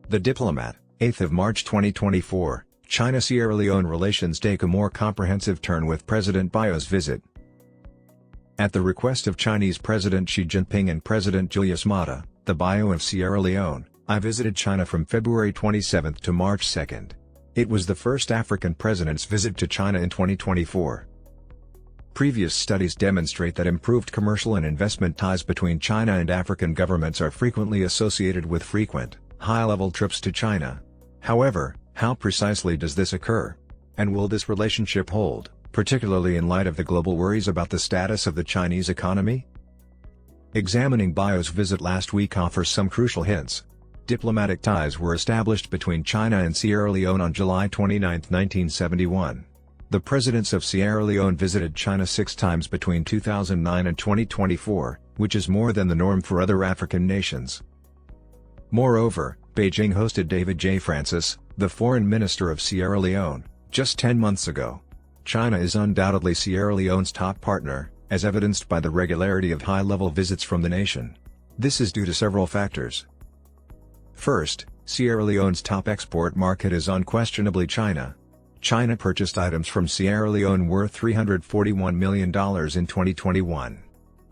The Diplomat, 8th of March 2024, China-Sierra Leone relations take a more comprehensive turn with President Biau's visit. At the request of Chinese President Xi Jinping and President Julius Maada, the Biau of Sierra Leone, I visited China from February 27 to March 2. It was the first African president's visit to China in 2024. Previous studies demonstrate that improved commercial and investment ties between China and African governments are frequently associated with frequent, high-level trips to China. However, how precisely does this occur? And will this relationship hold, particularly in light of the global worries about the status of the Chinese economy? Examining Biau's visit last week offers some crucial hints. Diplomatic ties were established between China and Sierra Leone on July 29, 1971. The presidents of Sierra Leone visited China 6 times between 2009 and 2024, which is more than the norm for other African nations. Moreover, Beijing hosted David J. Francis, the foreign minister of Sierra Leone, just 10 months ago. China is undoubtedly Sierra Leone's top partner, as evidenced by the regularity of high-level visits from the nation. This is due to several factors. First, Sierra Leone's top export market is unquestionably China. China purchased items from Sierra Leone worth $341 million in 2021.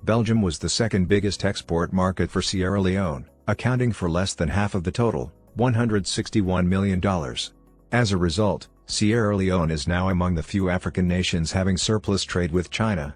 Belgium was the second biggest export market for Sierra Leone, accounting for less than half of the total, $161 million. As a result, Sierra Leone is now among the few African nations having surplus trade with China.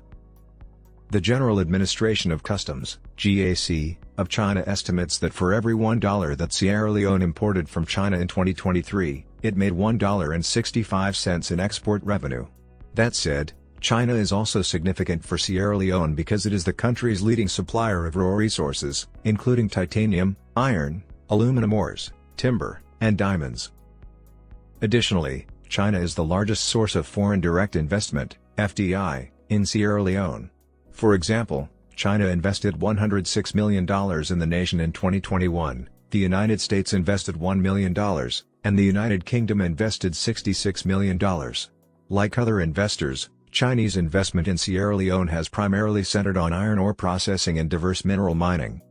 The General Administration of Customs, GAC, of China estimates that for every $1 that Sierra Leone imported from China in 2023, it made $1.65 in export revenue. That said, China is also significant for Sierra Leone because it is the country's leading supplier of raw resources, including titanium, iron, aluminum ores, timber, and diamonds. Additionally, China is the largest source of foreign direct investment, FDI, in Sierra Leone. For example, China invested $106 million in the nation in 2021, the United States invested $1 million, and the United Kingdom invested $66 million. Like other investors, Chinese investment in Sierra Leone has primarily centered on iron ore processing and diverse mineral mining.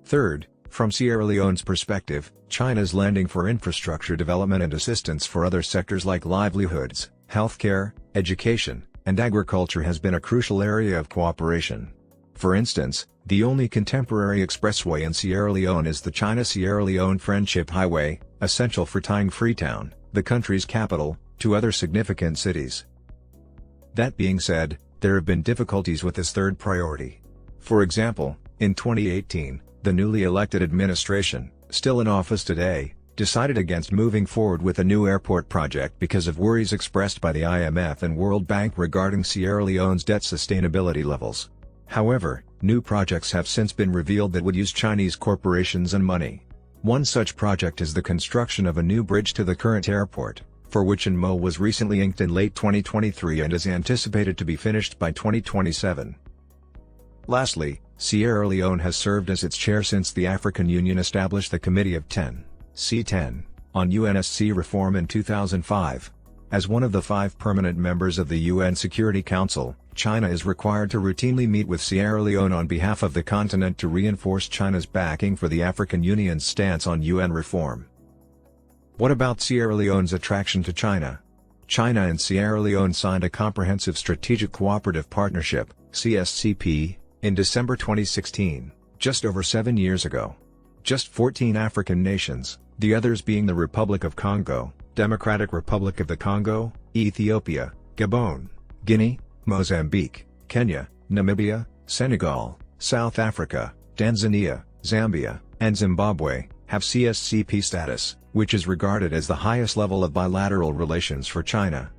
Third, from Sierra Leone's perspective, China's lending for infrastructure development and assistance for other sectors like livelihoods, healthcare, education, and agriculture has been a crucial area of cooperation. For instance, the only contemporary expressway in Sierra Leone is the China-Sierra Leone Friendship Highway, essential for tying Freetown, the country's capital, to other significant cities. That being said, there have been difficulties with this third priority. For example, in 2018, the newly elected administration, still in office today, decided against moving forward with a new airport project because of worries expressed by the IMF and World Bank regarding Sierra Leone's debt sustainability levels. However, new projects have since been revealed that would use Chinese corporations and money. One such project is the construction of a new bridge to the current airport, for which an MO was recently inked in late 2023 and is anticipated to be finished by 2027. Lastly, Sierra Leone has served as its chair since the African Union established the Committee of 10, C10, on UNSC reform in 2005. As one of the 5 permanent members of the UN Security Council, China is required to routinely meet with Sierra Leone on behalf of the continent to reinforce China's backing for the African Union's stance on UN reform. What about Sierra Leone's attraction to China? China and Sierra Leone signed a Comprehensive Strategic Cooperative Partnership, CSCP, in December 2016, just over 7 years ago. Just 14 African nations, the others being the Republic of Congo, Democratic Republic of the Congo, Ethiopia, Gabon, Guinea, Mozambique, Kenya, Namibia, Senegal, South Africa, Tanzania, Zambia, and Zimbabwe, have CSCP status, which is regarded as the highest level of bilateral relations for China.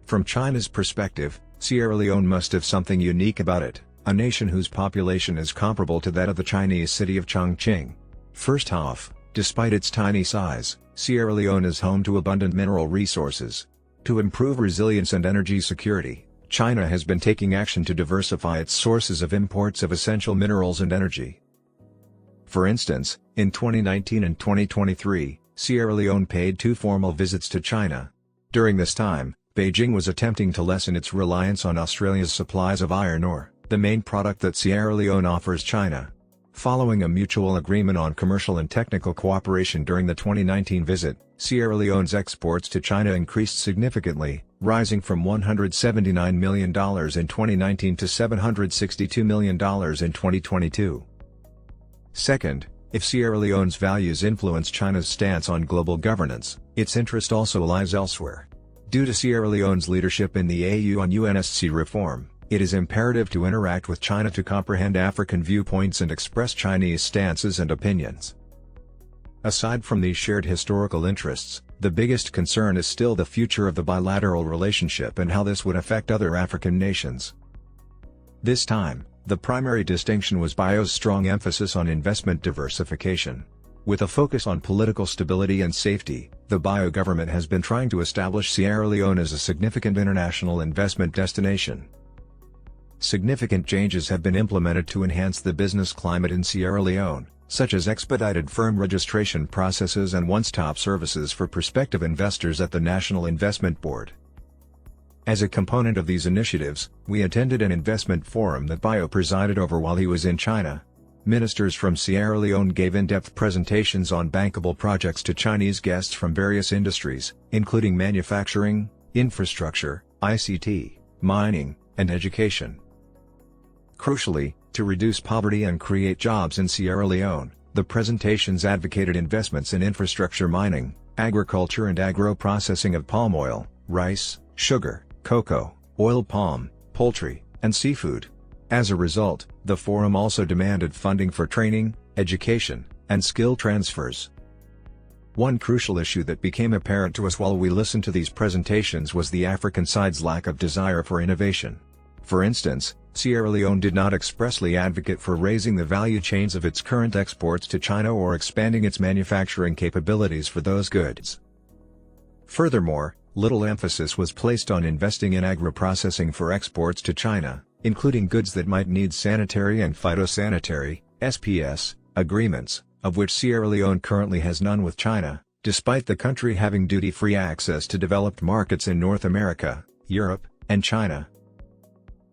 From China's perspective, Sierra Leone must have something unique about it, a nation whose population is comparable to that of the Chinese city of Chongqing. First off, despite its tiny size, Sierra Leone is home to abundant mineral resources. To improve resilience and energy security, China has been taking action to diversify its sources of imports of essential minerals and energy. For instance, in 2019 and 2023, Sierra Leone paid 2 formal visits to China. During this time, Beijing was attempting to lessen its reliance on Australia's supplies of iron ore, the main product that Sierra Leone offers China. Following a mutual agreement on commercial and technical cooperation during the 2019 visit, Sierra Leone's exports to China increased significantly, rising from $179 million in 2019 to $762 million in 2022. Second, if Sierra Leone's values influence China's stance on global governance, its interest also lies elsewhere. Due to Sierra Leone's leadership in the AU on UNSC reform, it is imperative to interact with China to comprehend African viewpoints and express Chinese stances and opinions. Aside from these shared historical interests, the biggest concern is still the future of the bilateral relationship and how this would affect other African nations. This time, the primary distinction was BIO's strong emphasis on investment diversification. With a focus on political stability and safety, the BIO government has been trying to establish Sierra Leone as a significant international investment destination. Significant changes have been implemented to enhance the business climate in Sierra Leone, such as expedited firm registration processes and one-stop services for prospective investors at the National Investment Board. As a component of these initiatives, we attended an investment forum that BIO presided over while he was in China. Ministers from Sierra Leone gave in-depth presentations on bankable projects to Chinese guests from various industries, including manufacturing, infrastructure, ICT, mining, and education. Crucially, to reduce poverty and create jobs in Sierra Leone, the presentations advocated investments in infrastructure mining, agriculture and agro-processing of palm oil, rice, sugar, cocoa, oil palm, poultry, and seafood. As a result, the forum also demanded funding for training, education, and skill transfers. One crucial issue that became apparent to us while we listened to these presentations was the African side's lack of desire for innovation. For instance, Sierra Leone did not expressly advocate for raising the value chains of its current exports to China or expanding its manufacturing capabilities for those goods. Furthermore, little emphasis was placed on investing in agro-processing for exports to China, including goods that might need sanitary and phytosanitary (SPS) agreements, of which Sierra Leone currently has none with China, despite the country having duty-free access to developed markets in North America, Europe, and China.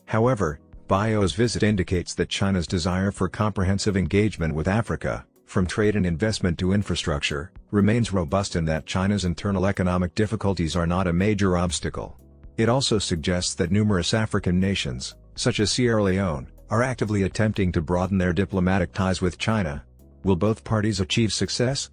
However, BIO's visit indicates that China's desire for comprehensive engagement with Africa, from trade and investment to infrastructure, remains robust and that China's internal economic difficulties are not a major obstacle. It also suggests that numerous African nations, such as Sierra Leone, are actively attempting to broaden their diplomatic ties with China. Will both parties achieve success?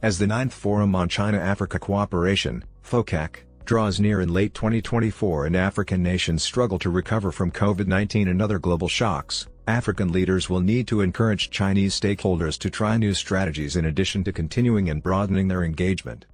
As the 9th Forum on China-Africa Cooperation, FOCAC, draws near in late 2024 and African nations struggle to recover from COVID-19 and other global shocks, African leaders will need to encourage Chinese stakeholders to try new strategies in addition to continuing and broadening their engagement.